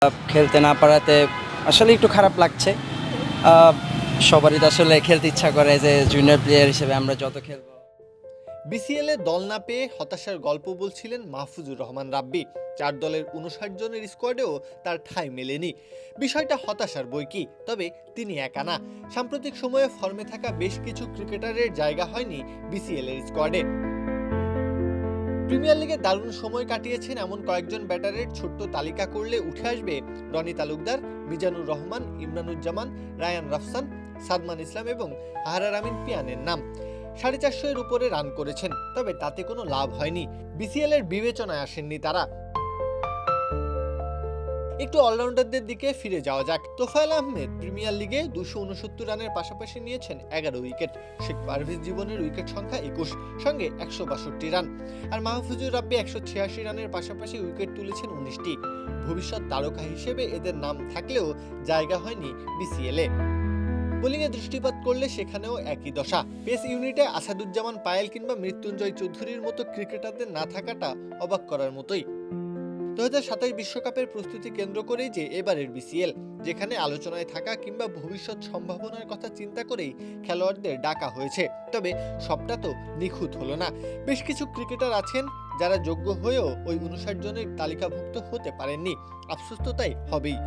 খেলতে না পারাতে আসলে একটু খারাপ লাগছে। সবারই তো আসলে খেলতে ইচ্ছা করে যে জুনিয়র প্লেয়ার হিসেবে আমরা যত খেলবো। বিসিএলে দল না পেয়ে হতাশার গল্প বলছিলেন মাহফুজুর রহমান রাব্বি। 4 দলের 59 জনের স্কোয়াডেও তার ঠাঁই মেলেনি। বিষয়টা হতাশার বই কি, তবে তিনি একা না। সাম্প্রতিক সময়ে ফর্মে থাকা বেশ কিছু ক্রিকেটারের জায়গা হয়নি বিসিএল এর স্কোয়াডে। প্রিমিয়ার লিগে দারুণ সময় কাটিয়েছেন এমন কয়েকজন ব্যাটারের ছোট্ট তালিকা করলে উঠে আসবে রনি তালুকদার, মিজানুর রহমান, ইমরানুজ্জামান, রায়ান রাফসান, সাদমান ইসলাম এবং আহারার আমিন পিয়ানের নাম। 450 এর উপরে রান করেছেন, তবে তাতে কোনো লাভ হয়নি। বিসিএল এর বিবেচনায় আসেননি তারা। একটু অলরাউন্ডারদের দিকে ফিরে যাওয়া যাক। তোফায়েল আহমেদ প্রিমিয়ার লিগে 269 রানের পাশাপাশি নিয়েছেন 11 উইকেট। শেখ পারভেজ জীবনের উইকেট সংখ্যা 21, সঙ্গে 162 রান। আর মাহফুজুর রাব্বি 186 রানের পাশাপাশি উইকেট তুলেছেন 19টি। ভবিষ্যৎ তারকা হিসেবে এদের নাম থাকলেও জায়গা হয়নি বিসিএলে। বোলিংয়ে দৃষ্টিপাত করলে সেখানেও একই দশা। পেস ইউনিটে আসাদুজ্জামান পায়েল কিংবা মৃত্যুঞ্জয় চৌধুরীর মতো ক্রিকেটারদের না থাকাটা অবাক করার মতোই। 2027 বিশ্বকাপের প্রস্তুতি কেন্দ্র করেই যে এবারের বিসিএল, যেখানে আলোচনায় থাকা কিংবা ভবিষ্যৎ সম্ভাবনার কথা চিন্তা করেই খেলোয়াড়দের ডাকা হয়েছে। তবে সবটা তো নিখুঁত হলো না। বেশ কিছু ক্রিকেটার আছেন যারা যোগ্য হয়েও ওই 59 জনের তালিকাভুক্ত হতে পারেননি। আফসোস তো তাই হবেই।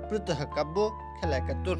প্রত্যহ কাব্য, খেলা 71।